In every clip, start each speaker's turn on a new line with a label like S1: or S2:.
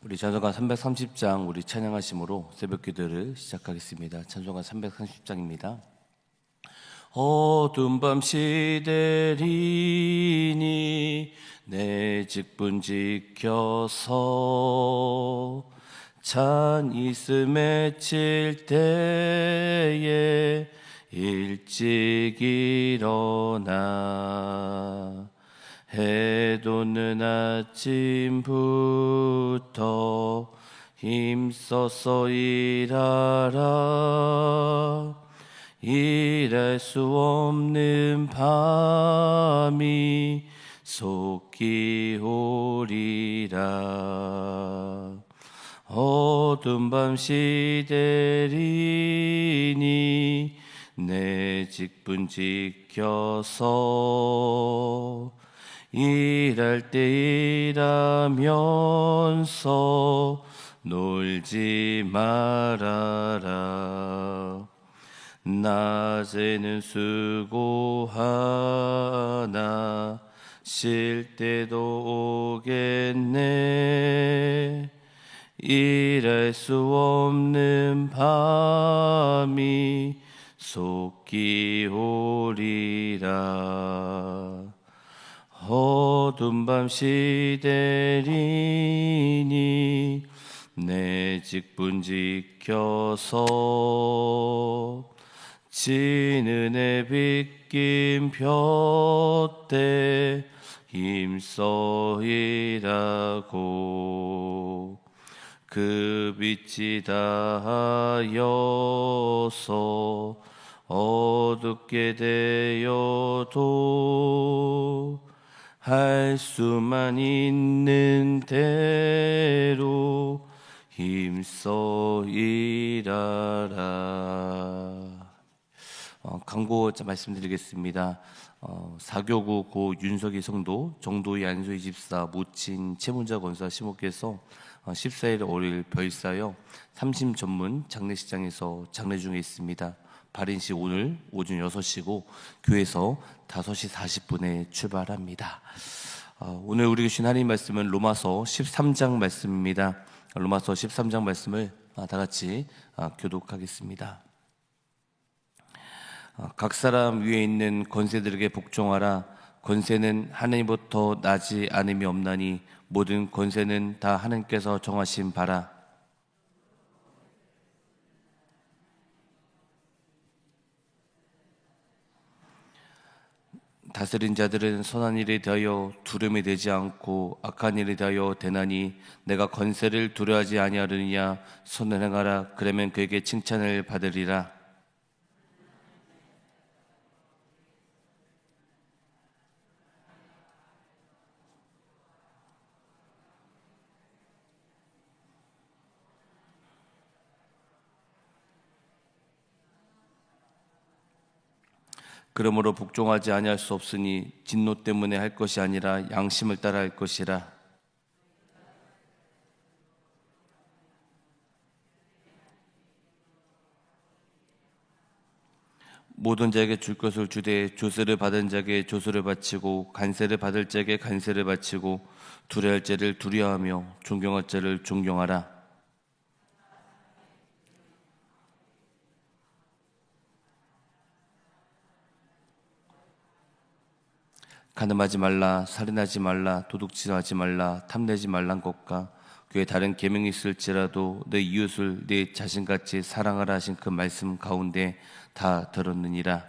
S1: 우리 찬송가 330장 우리 찬양하심으로 새벽 기도를 시작하겠습니다. 찬송가 330장입니다. 어두운 밤 시대리니 내 직분 지켜서 찬 있음에 칠 때에 일찍 일어나 해 돋는 아침부터 힘써서 일하라. 일할 수 없는 밤이 속히 오리라. 어두운 밤 시대리니 내 직분 지켜서 일할 때 일하면서 놀지 말아라. 낮에는 수고하나 쉴 때도 오겠네. 일할 수 없는 밤이 속히 오리라. 어두운 밤 시대리니 내 직분 지켜서 지는 해 빗긴 볕에 힘써 일하고 그 빛이 닿아여서 어둡게 되어도 할 수만 있는 대로 힘써 일하라. 광고 말씀드리겠습니다. 사교구 고 윤석희 성도, 정도희 안소희 집사, 모친 최문자 권사 시모께서 14일 월요일 별사여 삼심 전문 장례식장에서 장례 중에 있습니다. 발인시 오늘 오전 6시고 교회에서 5시 40분에 출발합니다. 오늘 우리 주신 하나님 말씀은 로마서 13장 말씀입니다. 로마서 13장 말씀을 다 같이 교독하겠습니다. 각 사람 위에 있는 권세들에게 복종하라. 권세는 하나님부터 나지 않음이 없나니 모든 권세는 다 하나님께서 정하신 바라. 다스린 자들은 선한 일에 대하여 두려움이 되지 않고 악한 일에 대하여 대나니 내가 권세를 두려워하지 아니하느냐. 선을 행하라. 그러면 그에게 칭찬을 받으리라. 그러므로 복종하지 아니할 수 없으니 진노 때문에 할 것이 아니라 양심을 따라 할 것이라. 모든 자에게 줄 것을 주되 조세를 받은 자에게 조세를 바치고 간세를 받을 자에게 간세를 바치고 두려워할 자를 두려워하며 존경할 자를 존경하라. 간음하지 말라, 살인하지 말라, 도둑질하지 말라, 탐내지 말란 것과 그에 다른 계명이 있을지라도 내 이웃을 내 자신같이 사랑하라 하신 그 말씀 가운데 다 들었느니라.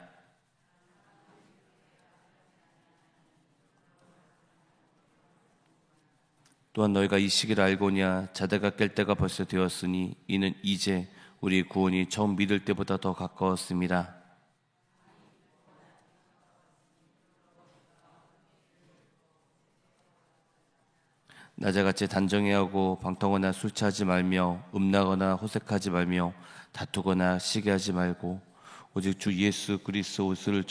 S1: 또한 너희가 이 시기를 알고냐. 자다가 깰 때가 벌써 되었으니 이는 이제 우리 구원이 처음 믿을 때보다 더 가까웠습니다. 낮에같이 단정해하고 방탕하거나 술 취하지 말며 음란하거나 호색하지 말며 다투거나 시기하지 말고 오직 주 예수 그리스도 옷을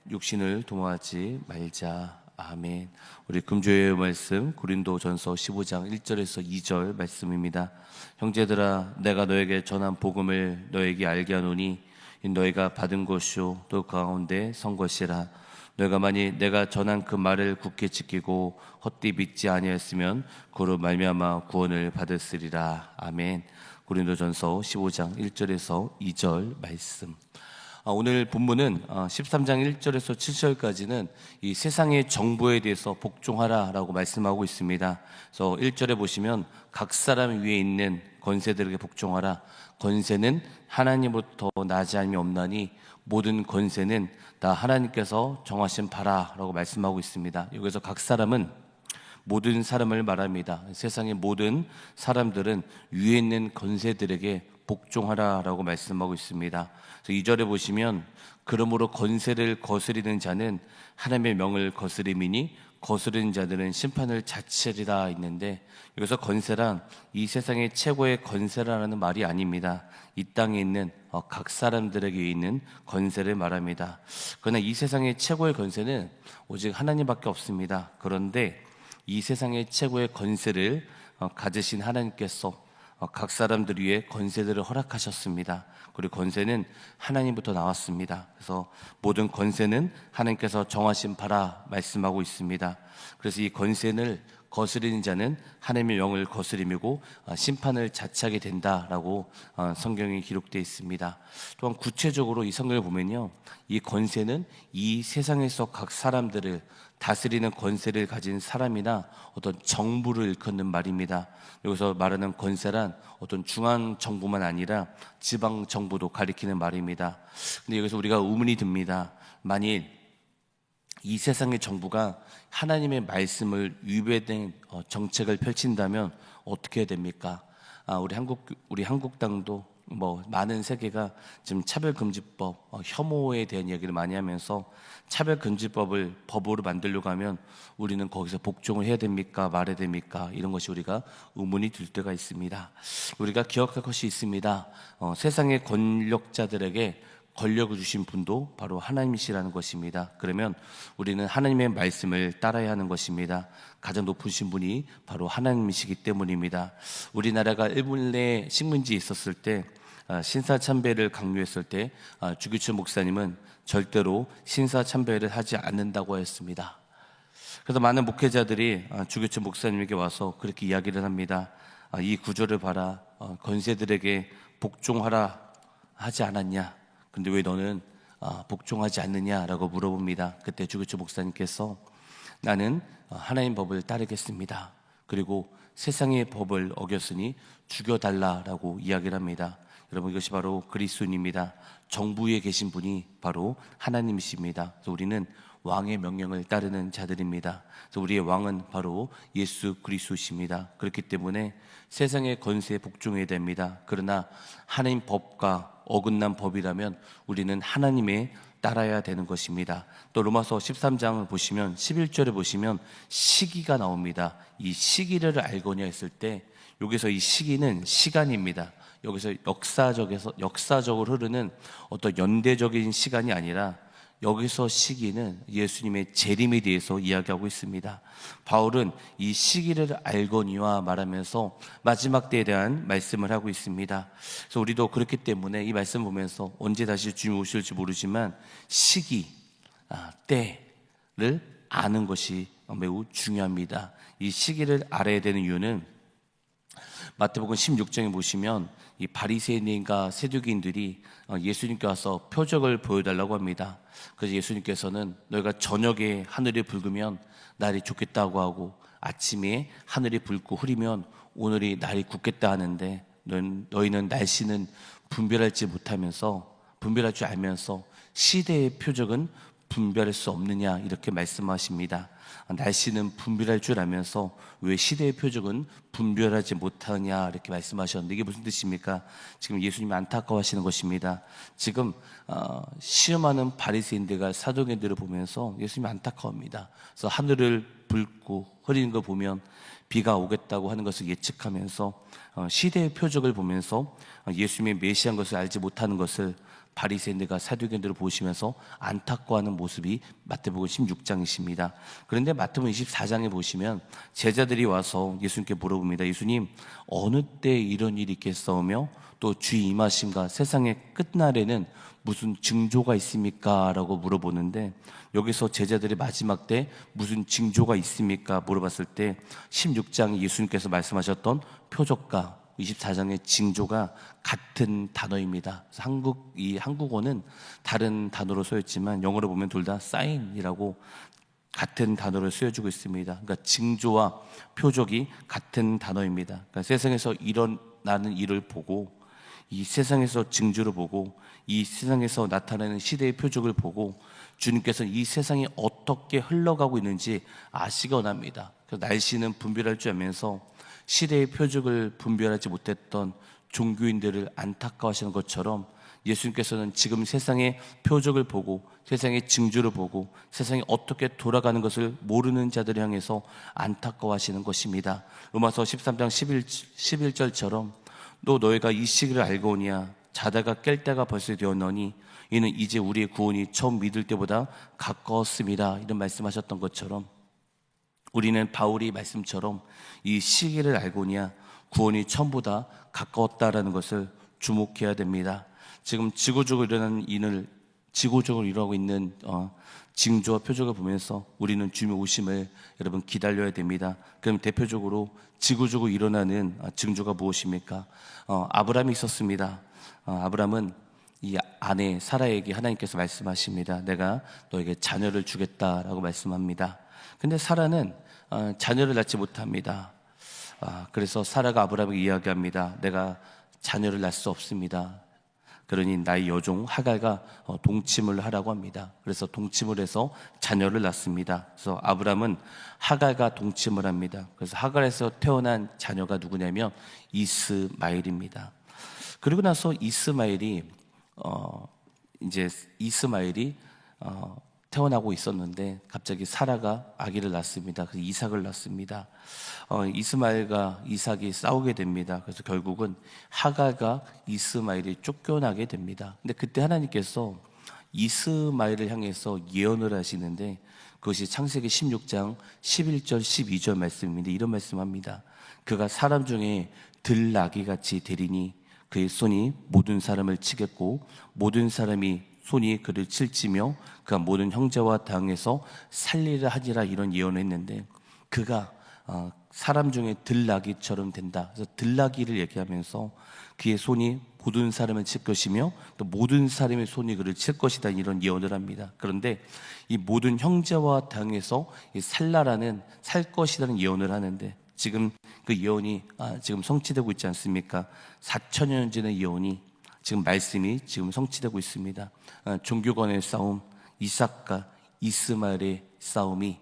S1: 육신을 도모하지 말자. 아멘. 우리 금주의 말씀 고린도전서 15장 1절에서 2절 말씀입니다. 형제들아, 내가 너에게 전한 복음을 너에게 알게 하노니 너희가 받은 것이요 또 그 가운데 선 것이라. 너희가 만일 내가 전한 그 말을 굳게 지키고 헛되이 믿지 아니하였으면 그로 말미암아 구원을 받았으리라. 아멘. 고린도전서 15장 1절에서 2절 말씀. 오늘 본문은 13장 1절에서 7절까지는 이 세상의 정보에 대해서 복종하라라고 말씀하고 있습니다. 그래서 1절에 보시면 각 사람 위에 있는 권세들에게 복종하라. 권세는 하나님으로부터 나지 않음이 없나니 모든 권세는 다 하나님께서 정하신 바라라고 말씀하고 있습니다. 여기서 각 사람은 모든 사람을 말합니다. 세상의 모든 사람들은 위에 있는 권세들에게 복종하라라고 말씀하고 있습니다. 그래서 2절에 보시면 그러므로 권세를 거스리는 자는 하나님의 명을 거스림이니 거스르는 자들은 심판을 자치리라 있는데, 여기서 권세란 이 세상의 최고의 권세라는 말이 아닙니다. 이 땅에 있는 각 사람들에게 있는 권세를 말합니다. 그러나 이 세상의 최고의 권세는 오직 하나님밖에 없습니다. 그런데 이 세상의 최고의 권세를 가지신 하나님께서 각 사람들 위에 권세들을 허락하셨습니다. 그리고 권세는 하나님부터 나왔습니다. 그래서 모든 권세는 하나님께서 정하신 바라 말씀하고 있습니다. 그래서 이 권세를 거스리는 자는 하나님의 영을 거스림이고 심판을 자치하게 된다라고 성경에 기록되어 있습니다. 또한 구체적으로 이 성경을 보면요, 이 권세는 이 세상에서 각 사람들을 다스리는 권세를 가진 사람이나 어떤 정부를 일컫는 말입니다. 여기서 말하는 권세란 어떤 중앙 정부만 아니라 지방 정부도 가리키는 말입니다. 근데 여기서 우리가 의문이 듭니다. 만일 이 세상의 정부가 하나님의 말씀을 위배된 정책을 펼친다면 어떻게 해야 됩니까? 우리 한국당도 많은 세계가 지금 차별금지법, 혐오에 대한 이야기를 많이 하면서 차별금지법을 법으로 만들려고 하면 우리는 거기서 복종을 해야 됩니까? 말해야 됩니까? 이런 것이 우리가 의문이 들 때가 있습니다. 우리가 기억할 것이 있습니다. 세상의 권력자들에게 권력을 주신 분도 바로 하나님이시라는 것입니다. 그러면 우리는 하나님의 말씀을 따라야 하는 것입니다. 가장 높으신 분이 바로 하나님이시기 때문입니다. 우리나라가 일본의 식민지에 있었을 때 신사참배를 강요했을 때 주기철 목사님은 절대로 신사참배를 하지 않는다고 했습니다. 그래서 많은 목회자들이 주기철 목사님에게 와서 그렇게 이야기를 합니다. 이 구절을 봐라. 권세들에게 복종하라 하지 않았냐? 근데 왜 너는 복종하지 않느냐라고 물어봅니다. 그때 주기철 목사님께서 나는 하나님 법을 따르겠습니다. 그리고 세상의 법을 어겼으니 죽여달라라고 이야기를 합니다. 여러분, 이것이 바로 그리스도인입니다. 정부에 계신 분이 바로 하나님이십니다. 그래서 우리는 왕의 명령을 따르는 자들입니다. 그래서 우리의 왕은 바로 예수 그리스도십니다. 그렇기 때문에 세상의 권세에 복종해야 됩니다. 그러나 하나님 법과 어긋난 법이라면 우리는 하나님의 따라야 되는 것입니다. 또 로마서 13장을 보시면 11절에 보시면 시기가 나옵니다. 이 시기를 알거냐 했을 때 여기서 이 시기는 시간입니다. 여기서 역사적으로 흐르는 어떤 연대적인 시간이 아니라 여기서 시기는 예수님의 재림에 대해서 이야기하고 있습니다. 바울은 이 시기를 알거니와 말하면서 마지막 때에 대한 말씀을 하고 있습니다. 그래서 우리도 그렇기 때문에 이 말씀 보면서 언제 다시 주님 오실지 모르지만 시기, 때를 아는 것이 매우 중요합니다. 이 시기를 알아야 되는 이유는 마태복음 16장에 보시면 이 바리새인과 세두기인들이 예수님께 와서 표적을 보여달라고 합니다. 그래서 예수님께서는 너희가 저녁에 하늘이 붉으면 날이 좋겠다고 하고 아침에 하늘이 붉고 흐리면 오늘이 날이 굳겠다 하는데 너희는 날씨는 분별할 줄 알면서 시대의 표적은 분별할 수 없느냐 이렇게 말씀하십니다. 날씨는 분별할 줄 알면서 왜 시대의 표적은 분별하지 못하냐 이렇게 말씀하셨는데, 이게 무슨 뜻입니까? 지금 예수님이 안타까워하시는 것입니다. 지금 시험하는 바리새인들과 사두개인들을 보면서 예수님이 안타까워합니다. 그래서 하늘을 붉고 흐리는 걸 보면 비가 오겠다고 하는 것을 예측하면서 시대의 표적을 보면서 예수님이 메시아인 것을 알지 못하는 것을 바리새인들과 사두개인들을 보시면서 안타까워하는 모습이 마태복음 16장이십니다. 그런데 마태복음 24장에 보시면 제자들이 와서 예수님께 물어봅니다. 예수님, 어느 때 이런 일이 있겠사오며 또 주의 임하심과 세상의 끝날에는 무슨 징조가 있습니까? 라고 물어보는데, 여기서 제자들이 마지막 때 무슨 징조가 있습니까? 물어봤을 때 16장 예수님께서 말씀하셨던 표적과 24장의 징조가 같은 단어입니다. 그래서 이 한국어는 다른 단어로 쓰였지만 영어로 보면 둘 다 사인이라고 같은 단어를 쓰여주고 있습니다. 그러니까 징조와 표적이 같은 단어입니다. 그러니까 세상에서 일어나는 일을 보고, 이 세상에서 징조를 보고, 이 세상에서 나타나는 시대의 표적을 보고 주님께서는 이 세상이 어떻게 흘러가고 있는지 아시기 원합니다. 그래서 날씨는 분별할 줄 알면서 시대의 표적을 분별하지 못했던 종교인들을 안타까워하시는 것처럼 예수님께서는 지금 세상의 표적을 보고 세상의 징조를 보고 세상이 어떻게 돌아가는 것을 모르는 자들을 향해서 안타까워하시는 것입니다. 로마서 13장 11절처럼 또 너희가 이 시기를 알고 오냐 자다가 깰 때가 벌써 되었노니 이는 이제 우리의 구원이 처음 믿을 때보다 가까웠습니다. 이런 말씀하셨던 것처럼 우리는 바울이 말씀처럼 이 시기를 알고냐 구원이 처음보다 가까웠다라는 것을 주목해야 됩니다. 지금 지구적으로 일어나고 있는 징조와 표적을 보면서 우리는 주님의 오심을 여러분 기다려야 됩니다. 그럼 대표적으로 지구적으로 일어나는 징조가 무엇입니까? 아브라함이 있었습니다. 아브라함은 이 아내 사라에게 하나님께서 말씀하십니다. 내가 너에게 자녀를 주겠다라고 말씀합니다. 근데 사라는 자녀를 낳지 못합니다. 그래서 사라가 아브라함에게 이야기합니다. 내가 자녀를 낳을 수 없습니다. 그러니 나의 여종 하갈과 동침을 하라고 합니다. 그래서 동침을 해서 자녀를 낳습니다. 그래서 아브라함은 하갈과 동침을 합니다. 그래서 하갈에서 태어난 자녀가 누구냐면 이스마엘입니다. 그리고 나서 이스마엘이 태어나고 있었는데 갑자기 사라가 아기를 낳습니다. 그래서 이삭을 낳습니다. 이스마엘과 이삭이 싸우게 됩니다. 그래서 결국은 하갈과 이스마엘이 쫓겨나게 됩니다. 근데 그때 하나님께서 이스마엘을 향해서 예언을 하시는데 그것이 창세기 16장 11절 12절 말씀인데 이런 말씀합니다. 그가 사람 중에 들나귀같이 되리니 그의 손이 모든 사람을 치겠고 모든 사람이 손이 그를 칠지며 그가 모든 형제와 당에서 살리라 하니라 이런 예언을 했는데 그가 사람 중에 들나귀처럼 된다. 그래서 들나귀를 얘기하면서 그의 손이 모든 사람을 칠 것이며 또 모든 사람의 손이 그를 칠 것이다 이런 예언을 합니다. 그런데 이 모든 형제와 당에서 살 것이라는 예언을 하는데 지금 그 예언이 지금 성취되고 있지 않습니까? 4천년 전의 예언이 지금 말씀이 지금 성취되고 있습니다. 종교 간의 싸움, 이삭과 이스마엘의 싸움이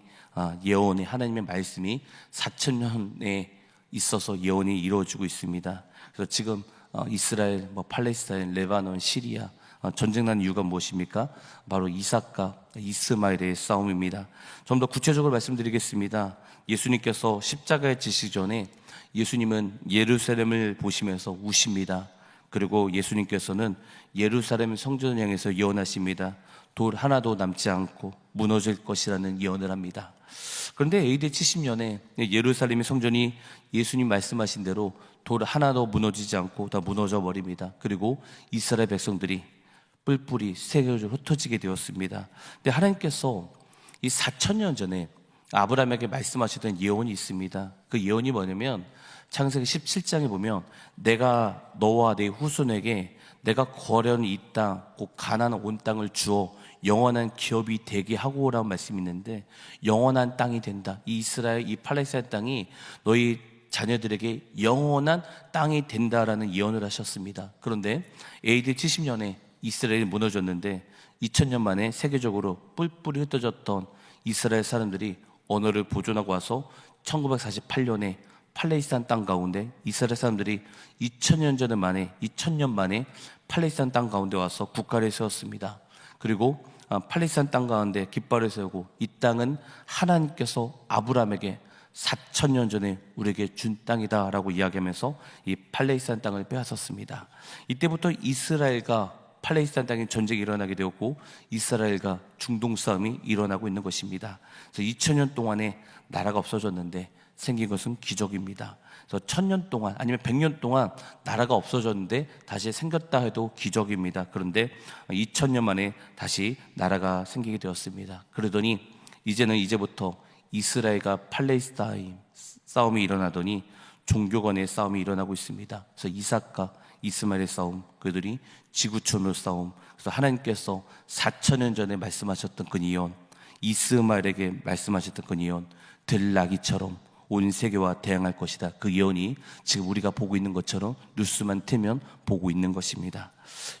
S1: 예언의 하나님의 말씀이 4천년에 있어서 예언이 이루어지고 있습니다. 그래서 지금 이스라엘, 팔레스타인, 레바논, 시리아 전쟁 난 이유가 무엇입니까? 바로 이삭과 이스마엘의 싸움입니다. 좀 더 구체적으로 말씀드리겠습니다. 예수님께서 십자가에 지시기 전에 예수님은 예루살렘을 보시면서 우십니다. 그리고 예수님께서는 예루살렘 성전을 향해서 예언하십니다. 돌 하나도 남지 않고 무너질 것이라는 예언을 합니다. 그런데 AD 70년에 예루살렘의 성전이 예수님 말씀하신 대로 돌 하나도 무너지지 않고 다 무너져 버립니다. 그리고 이스라엘 백성들이 뿔뿔이 세계적으로 흩어지게 되었습니다. 근데 하나님께서 이 4천년 전에 아브라함에게 말씀하셨던 예언이 있습니다. 그 예언이 뭐냐면 창세기 17장에 보면 내가 너와 내 후손에게 내가 거려는 이 땅, 곧 가나안 온 땅을 주어 영원한 기업이 되게 하고 오라는 말씀이 있는데 영원한 땅이 된다. 이 이스라엘, 이 팔레스타인 땅이 너희 자녀들에게 영원한 땅이 된다라는 예언을 하셨습니다. 그런데 AD 70년에 이스라엘이 무너졌는데 2000년 만에 세계적으로 뿔뿔이 흩어졌던 이스라엘 사람들이 언어를 보존하고 와서 1948년에 팔레스타인 땅 가운데 이스라엘 사람들이 2000년 만에 팔레스타인 땅 가운데 와서 국가를 세웠습니다. 그리고 팔레스타인 땅 가운데 깃발을 세우고 이 땅은 하나님께서 아브라함에게 4천년 전에 우리에게 준 땅이다 라고 이야기하면서 이 팔레스타인 땅을 빼앗았습니다. 이때부터 이스라엘과 팔레스타인 땅에 전쟁이 일어나게 되었고 이스라엘과 중동 싸움이 일어나고 있는 것입니다. 그래서 2000년 동안에 나라가 없어졌는데 생긴 것은 기적입니다. 그래서 1000년 동안 아니면 100년 동안 나라가 없어졌는데 다시 생겼다 해도 기적입니다. 그런데 2000년 만에 다시 나라가 생기게 되었습니다. 그러더니 이제부터 이스라엘과 팔레스타인 싸움이 일어나더니 종교 간의 싸움이 일어나고 있습니다. 그래서 이삭과 이스마엘의 싸움, 그들이 지구촌으로 싸움. 그래서 하나님께서 4000년 전에 말씀하셨던 그 예언, 이스마엘에게 말씀하셨던 그 예언, 들나귀처럼 온 세계와 대항할 것이다. 그 예언이 지금 우리가 보고 있는 것처럼 뉴스만 틀면 보고 있는 것입니다.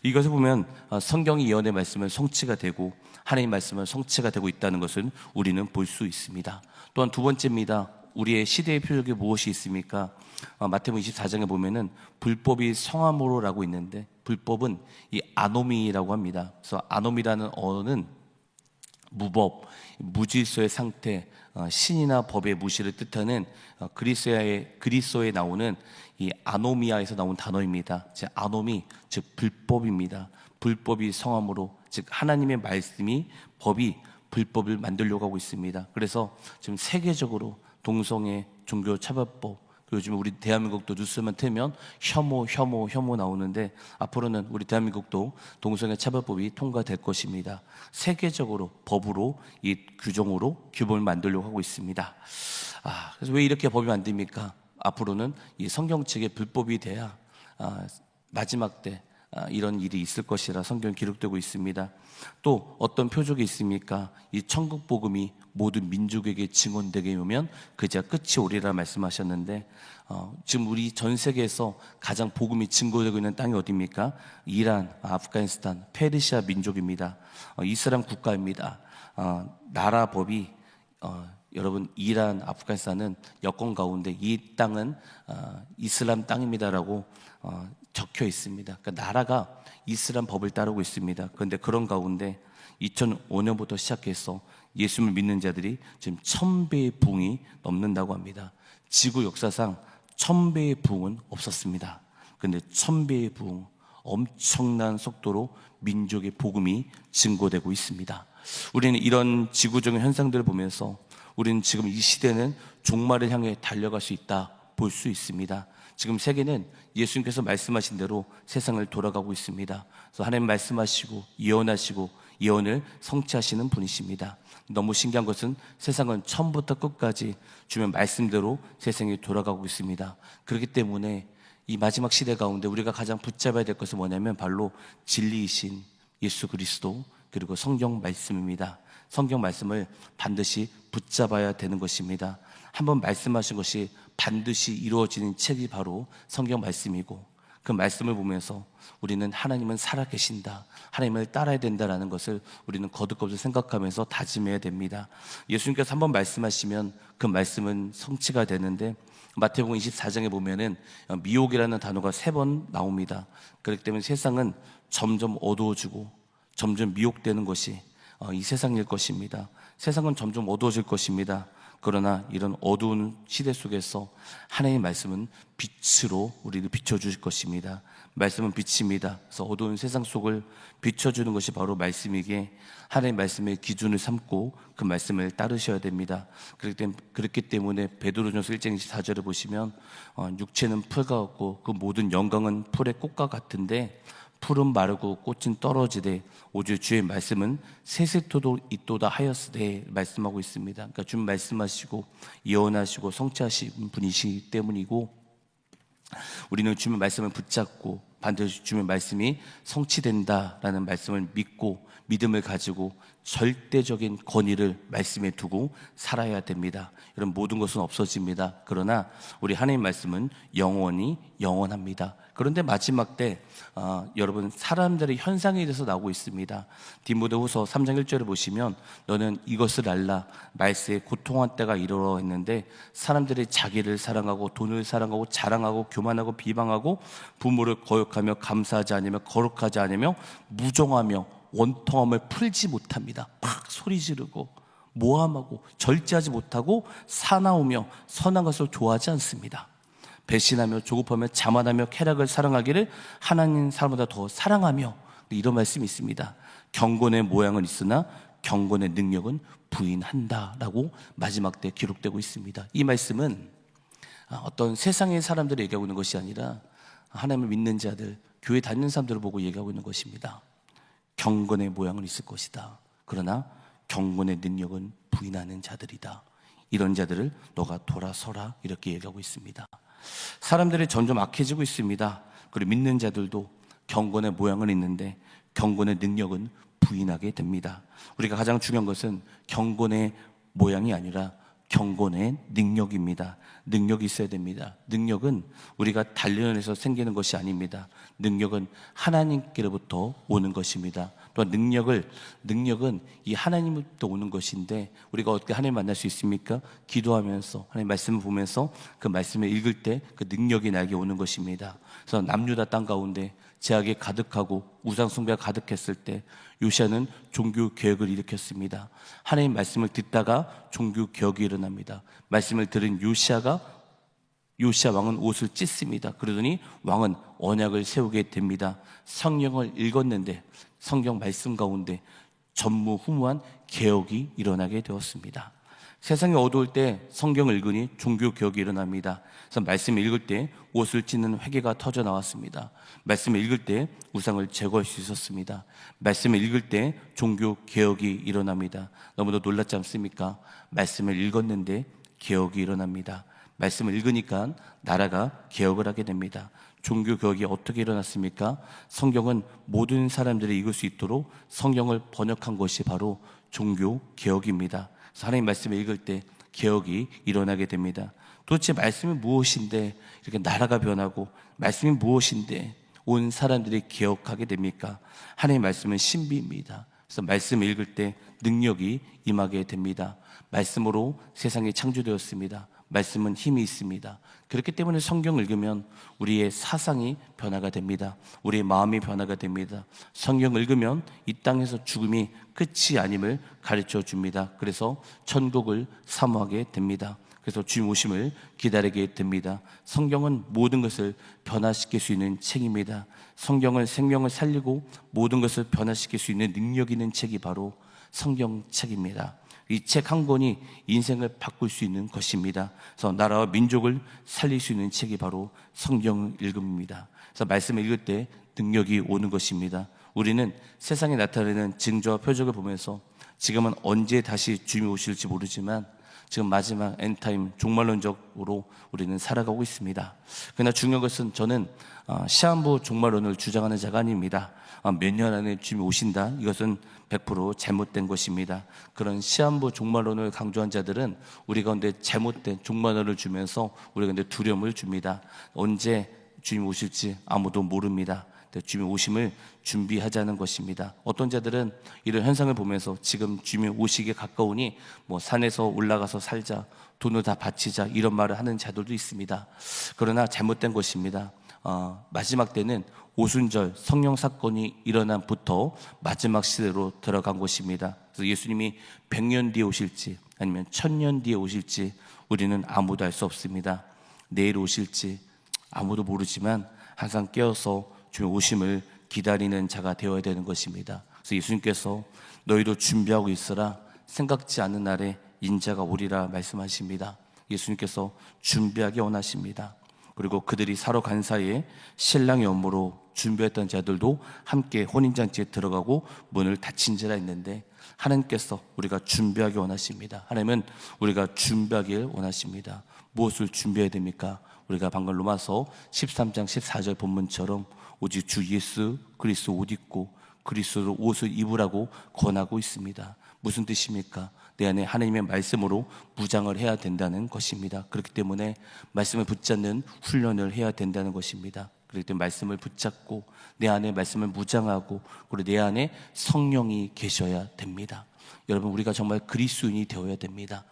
S1: 이것을 보면 성경이 예언의 말씀은 성취가 되고 하나님의 말씀은 성취가 되고 있다는 것을 우리는 볼 수 있습니다. 또한 두 번째입니다. 우리의 시대의 표적이 무엇이 있습니까? 마태복음 24장에 보면은 불법이 성함으로라고 있는데 불법은 이 아노미라고 합니다. 그래서 아노미라는 언어는 무법, 무질서의 상태, 신이나 법의 무시를 뜻하는 그리스어에 나오는 이 아노미아에서 나온 단어입니다. 즉 아노미, 즉 불법입니다. 불법이 성함으로, 즉 하나님의 말씀이 법이 불법을 만들려고 하고 있습니다. 그래서 지금 세계적으로 동성애, 종교 차별법, 요즘 우리 대한민국도 뉴스만 틀면 혐오 나오는데 앞으로는 우리 대한민국도 동성애 차별법이 통과될 것입니다. 세계적으로 법으로 이 규범을 만들려고 하고 있습니다. 그래서 왜 이렇게 법이 만듭니까? 앞으로는 이 성경책에 불법이 돼야 마지막 때 이런 일이 있을 것이라 성경에 기록되고 있습니다. 또 어떤 표적이 있습니까? 이 천국 복음이 모든 민족에게 증언되게 오면 그제야 끝이 오리라 말씀하셨는데 지금 우리 전 세계에서 가장 복음이 증거되고 있는 땅이 어디입니까? 이란, 아프가니스탄, 페르시아 민족입니다. 이슬람 국가입니다. 나라 법이 여러분 이란, 아프가니스탄은 여건 가운데 이 땅은 이슬람 땅입니다라고 적혀 있습니다. 그러니까 나라가 이슬람 법을 따르고 있습니다. 그런데 그런 가운데 2005년부터 시작해서 예수를 믿는 자들이 지금 1000배의 부흥이 넘는다고 합니다. 지구 역사상 1000배의 부흥은 없었습니다. 그런데 1000배의 부흥, 엄청난 속도로 민족의 복음이 증거되고 있습니다. 우리는 이런 지구적인 현상들을 보면서 우리는 지금 이 시대는 종말을 향해 달려갈 수 있다 볼 수 있습니다. 지금 세계는 예수님께서 말씀하신 대로 세상을 돌아가고 있습니다. 그래서 하나님 말씀하시고 예언하시고 예언을 성취하시는 분이십니다. 너무 신기한 것은 세상은 처음부터 끝까지 주의 말씀대로 세상이 돌아가고 있습니다. 그렇기 때문에 이 마지막 시대 가운데 우리가 가장 붙잡아야 될 것은 뭐냐면 바로 진리이신 예수 그리스도 그리고 성경 말씀입니다. 성경 말씀을 반드시 붙잡아야 되는 것입니다. 한번 말씀하신 것이 반드시 이루어지는 책이 바로 성경 말씀이고 그 말씀을 보면서 우리는 하나님은 살아계신다, 하나님을 따라야 된다라는 것을 우리는 거듭거듭 생각하면서 다짐해야 됩니다. 예수님께서 한번 말씀하시면 그 말씀은 성취가 되는데 마태복음 24장에 보면은 미혹이라는 단어가 3번 나옵니다. 그렇기 때문에 세상은 점점 어두워지고 점점 미혹되는 것이 이 세상일 것입니다. 세상은 점점 어두워질 것입니다. 그러나 이런 어두운 시대 속에서 하나님의 말씀은 빛으로 우리를 비춰주실 것입니다. 말씀은 빛입니다. 그래서 어두운 세상 속을 비춰주는 것이 바로 말씀이기에 하나님의 말씀의 기준을 삼고 그 말씀을 따르셔야 됩니다. 그렇기 때문에 베드로전서 1장 24절을 보시면 육체는 풀과 같고 그 모든 영광은 풀의 꽃과 같은데 풀은 마르고 꽃은 떨어지되 오직 주의 말씀은 세세토록 있도다 하였으되 말씀하고 있습니다. 그러니까 주님 말씀하시고 예언하시고 성취하신 분이시기 때문이고 우리는 주님의 말씀을 붙잡고 반드시 주님의 말씀이 성취된다라는 말씀을 믿고 믿음을 가지고 절대적인 권위를 말씀에 두고 살아야 됩니다. 이런 모든 것은 없어집니다. 그러나 우리 하나님의 말씀은 영원히 영원합니다. 그런데 마지막 때 여러분 사람들의 현상에 대해서 나오고 있습니다. 디모데후서 3장 1절을 보시면 너는 이것을 알라 말세에 고통한 때가 이르러 했는데 사람들이 자기를 사랑하고 돈을 사랑하고 자랑하고 교만하고 비방하고 부모를 거역하며 감사하지 않으며 거룩하지 않으며 무정하며 원통함을 풀지 못합니다. 팍 소리 지르고 모함하고 절제하지 못하고 사나우며 선한 것을 좋아하지 않습니다. 배신하며 조급하며 자만하며 쾌락을 사랑하기를 하나님 사람보다 더 사랑하며 이런 말씀이 있습니다. 경건의 모양은 있으나 경건의 능력은 부인한다라고 마지막 때 기록되고 있습니다. 이 말씀은 어떤 세상의 사람들이 얘기하고 있는 것이 아니라 하나님을 믿는 자들, 교회 다니는 사람들을 보고 얘기하고 있는 것입니다. 경건의 모양은 있을 것이다. 그러나 경건의 능력은 부인하는 자들이다. 이런 자들을 너가 돌아서라, 이렇게 얘기하고 있습니다. 사람들이 점점 악해지고 있습니다. 그리고 믿는 자들도 경건의 모양은 있는데 경건의 능력은 부인하게 됩니다. 우리가 가장 중요한 것은 경건의 모양이 아니라 경건의 능력입니다. 능력이 있어야 됩니다. 능력은 우리가 단련해서 생기는 것이 아닙니다. 능력은 하나님께로부터 오는 것입니다. 또한 능력은 이 하나님으로부터 오는 것인데 우리가 어떻게 하나님 만날 수 있습니까? 기도하면서 하나님 말씀을 보면서 그 말씀을 읽을 때 그 능력이 나에게 오는 것입니다. 그래서 남유다 땅 가운데 제약이 가득하고 우상 숭배가 가득했을 때 요시아는 종교 개혁을 일으켰습니다. 하나님 말씀을 듣다가 종교 개혁이 일어납니다. 말씀을 들은 요시아 왕은 옷을 찢습니다. 그러더니 왕은 언약을 세우게 됩니다. 성경을 읽었는데 성경 말씀 가운데 전무후무한 개혁이 일어나게 되었습니다. 세상이 어두울 때 성경을 읽으니 종교 개혁이 일어납니다. 그래서 말씀을 읽을 때 옷을 찢는 회개가 터져 나왔습니다. 말씀을 읽을 때 우상을 제거할 수 있었습니다. 말씀을 읽을 때 종교 개혁이 일어납니다. 너무도 놀랍지 않습니까? 말씀을 읽었는데 개혁이 일어납니다. 말씀을 읽으니까 나라가 개혁을 하게 됩니다. 종교 개혁이 어떻게 일어났습니까? 성경은 모든 사람들이 읽을 수 있도록 성경을 번역한 것이 바로 종교 개혁입니다. 하나님 말씀을 읽을 때 개혁이 일어나게 됩니다. 도대체 말씀이 무엇인데 이렇게 나라가 변하고 말씀이 무엇인데 온 사람들이 개혁하게 됩니까? 하나님 말씀은 신비입니다. 그래서 말씀을 읽을 때 능력이 임하게 됩니다. 말씀으로 세상이 창조되었습니다. 말씀은 힘이 있습니다. 그렇기 때문에 성경을 읽으면 우리의 사상이 변화가 됩니다. 우리의 마음이 변화가 됩니다. 성경을 읽으면 이 땅에서 죽음이 끝이 아님을 가르쳐 줍니다. 그래서 천국을 사모하게 됩니다. 그래서 주님 오심을 기다리게 됩니다. 성경은 모든 것을 변화시킬 수 있는 책입니다. 성경은 생명을 살리고 모든 것을 변화시킬 수 있는 능력 있는 책이 바로 성경책입니다. 이 책 한 권이 인생을 바꿀 수 있는 것입니다. 그래서 나라와 민족을 살릴 수 있는 책이 바로 성경 읽음입니다. 그래서 말씀을 읽을 때 능력이 오는 것입니다. 우리는 세상에 나타나는 징조와 표적을 보면서 지금은 언제 다시 주님이 오실지 모르지만 지금 마지막 엔타임 종말론적으로 우리는 살아가고 있습니다. 그러나 중요한 것은 저는 시한부 종말론을 주장하는 자가 아닙니다. 몇 년 안에 주님이 오신다, 이것은 100% 잘못된 것입니다. 그런 시한부 종말론을 강조한 자들은 우리 가운데 잘못된 종말론을 주면서 우리 가운데 두려움을 줍니다. 언제 주님 오실지 아무도 모릅니다. 주님의 오심을 준비하자는 것입니다. 어떤 자들은 이런 현상을 보면서 지금 주님이 오시기에 가까우니 산에서 올라가서 살자, 돈을 다 바치자, 이런 말을 하는 자들도 있습니다. 그러나 잘못된 것입니다. 마지막 때는 오순절 성령 사건이 일어남부터 마지막 시대로 들어간 것입니다. 그래서 예수님이 100년 뒤에 오실지 아니면 1000년 뒤에 오실지 우리는 아무도 알 수 없습니다. 내일 오실지 아무도 모르지만 항상 깨어서 주의 오심을 기다리는 자가 되어야 되는 것입니다. 그래서 예수님께서 너희도 준비하고 있으라, 생각지 않는 날에 인자가 오리라 말씀하십니다. 예수님께서 준비하기 원하십니다. 그리고 그들이 사러 간 사이에 신랑의 업무로 준비했던 자들도 함께 혼인잔치에 들어가고 문을 닫힌지라 했는데 하나님께서 우리가 준비하기 원하십니다. 하나님은 우리가 준비하길 원하십니다. 무엇을 준비해야 됩니까? 우리가 방금 로마서 13장 14절 본문처럼 오직 주 예수 그리스도 옷 입고 그리스도 옷을 입으라고 권하고 있습니다. 무슨 뜻입니까? 내 안에 하나님의 말씀으로 무장을 해야 된다는 것입니다. 그렇기 때문에 말씀을 붙잡는 훈련을 해야 된다는 것입니다. 그렇기 때문에 말씀을 붙잡고 내 안에 말씀을 무장하고 그리고 내 안에 성령이 계셔야 됩니다. 여러분, 우리가 정말 그리스도인이 되어야 됩니다.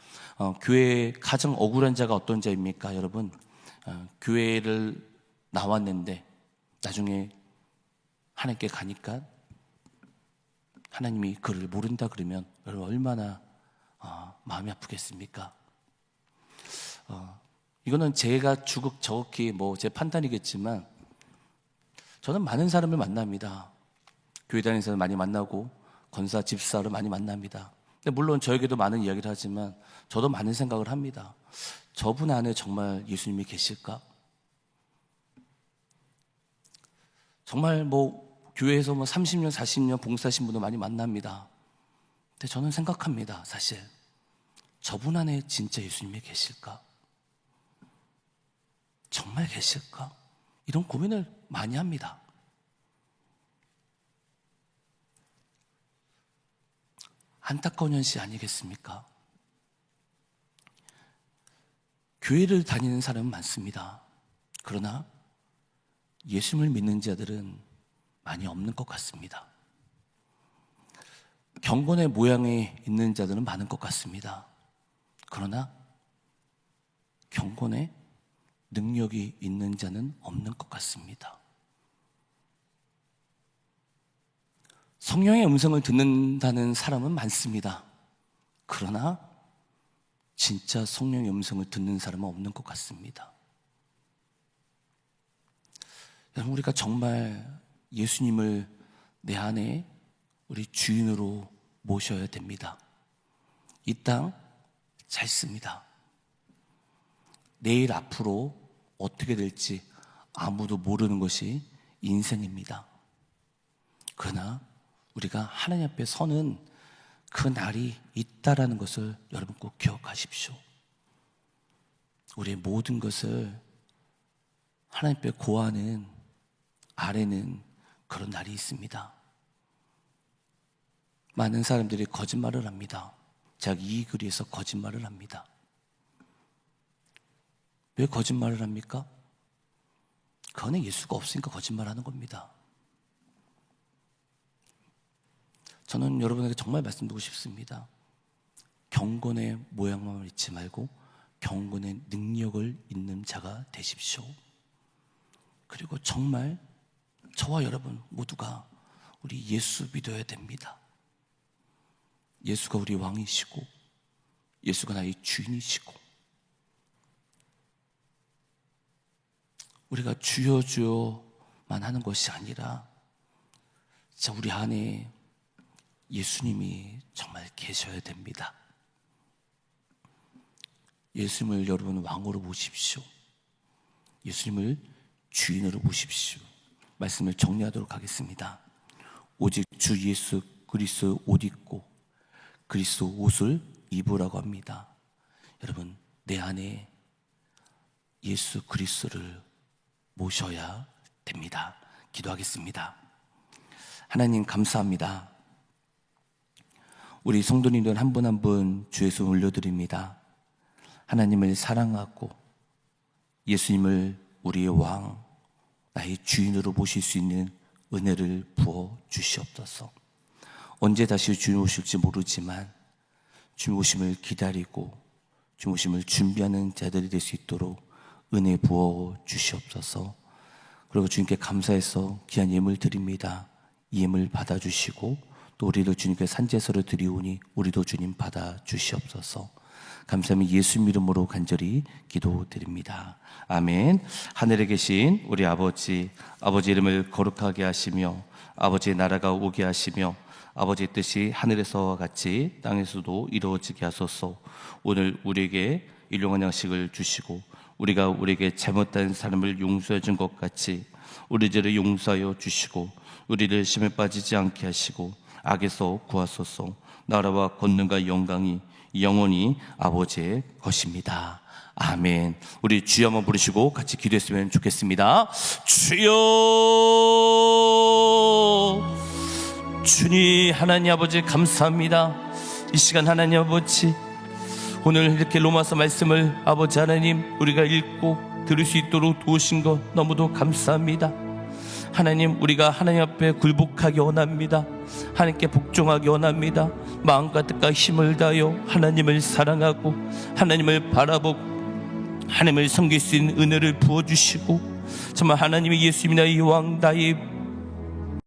S1: 교회에 가장 억울한 자가 어떤 자입니까? 여러분, 교회를 나왔는데 나중에 하나님께 가니까 하나님이 그를 모른다 그러면 여러분 얼마나 마음이 아프겠습니까? 이거는 제가 정확히 제 판단이겠지만 저는 많은 사람을 만납니다. 교회 다니는 사람 많이 만나고 권사, 집사를 많이 만납니다. 근데 물론 저에게도 많은 이야기를 하지만 저도 많은 생각을 합니다. 저분 안에 정말 예수님이 계실까? 정말 교회에서 30년, 40년 봉사하신 분도 많이 만납니다. 근데 저는 생각합니다. 사실 저분 안에 진짜 예수님이 계실까? 정말 계실까? 이런 고민을 많이 합니다. 안타까운 현실 아니겠습니까? 교회를 다니는 사람은 많습니다. 그러나 예수님을 믿는 자들은 많이 없는 것 같습니다. 경건의 모양에 있는 자들은 많은 것 같습니다. 그러나 경건의 능력이 있는 자는 없는 것 같습니다. 성령의 음성을 듣는다는 사람은 많습니다. 그러나 진짜 성령의 음성을 듣는 사람은 없는 것 같습니다. 여러분, 우리가 정말 예수님을 내 안에 우리 주인으로 모셔야 됩니다. 이 땅 짧습니다. 내일 앞으로 어떻게 될지 아무도 모르는 것이 인생입니다. 그러나 우리가 하나님 앞에 서는 그 날이 있다라는 것을 여러분 꼭 기억하십시오. 우리의 모든 것을 하나님 앞에 고하는 아래는 그런 날이 있습니다. 많은 사람들이 거짓말을 합니다. 자기 이익을 위해서 거짓말을 합니다. 왜 거짓말을 합니까? 그 안에 예수가 없으니까 거짓말하는 겁니다. 저는 여러분에게 정말 말씀드리고 싶습니다. 경건의 모양만 잊지 말고 경건의 능력을 있는 자가 되십시오. 그리고 정말 저와 여러분 모두가 우리 예수 믿어야 됩니다. 예수가 우리 왕이시고 예수가 나의 주인이시고 우리가 주여 주여만 하는 것이 아니라 진짜 우리 안에 예수님이 정말 계셔야 됩니다. 예수님을 여러분 왕으로 모십시오. 예수님을 주인으로 모십시오. 말씀을 정리하도록 하겠습니다. 오직 주 예수 그리스도 옷 입고 그리스도 옷을 입으라고 합니다. 여러분, 내 안에 예수 그리스도를 모셔야 됩니다. 기도하겠습니다. 하나님 감사합니다. 우리 성도님들 한 분 한 분 주의 손 올려드립니다. 하나님을 사랑하고 예수님을 우리의 왕, 나의 주인으로 모실 수 있는 은혜를 부어 주시옵소서. 언제 다시 주님 오실지 모르지만 주님 오심을 기다리고 주님 오심을 준비하는 자들이 될 수 있도록 은혜 부어 주시옵소서. 그리고 주님께 감사해서 귀한 예물 드립니다. 이 예물 받아주시고 또 우리도 주님께 산제사를 드리오니 우리도 주님 받아주시옵소서. 감사하며 예수 이름으로 간절히 기도드립니다. 아멘. 하늘에 계신 우리 아버지 이름을 거룩하게 하시며 아버지의 나라가 오게 하시며 아버지의 뜻이 하늘에서와 같이 땅에서도 이루어지게 하소서. 오늘 우리에게 일용할 양식을 주시고 우리가 우리에게 잘못한 사람을 용서해 준 것 같이 우리 죄를 용서하여 주시고 우리를 시험에 빠지지 않게 하시고 악에서 구하소서. 나라와 권능과 영광이 영원히 아버지의 것입니다. 아멘. 우리 주여 한번 부르시고 같이 기도했으면 좋겠습니다. 주여, 주님 하나님 아버지 감사합니다. 이 시간 하나님 아버지 오늘 이렇게 로마서 말씀을 아버지 하나님 우리가 읽고 들을 수 있도록 도우신 것 너무도 감사합니다. 하나님, 우리가 하나님 앞에 굴복하기 원합니다. 하나님께 복종하기 원합니다. 마음과 뜻과 힘을 다하여 하나님을 사랑하고 하나님을 바라보고 하나님을 섬길 수 있는 은혜를 부어주시고 정말 하나님이 예수님이 나의 왕, 나의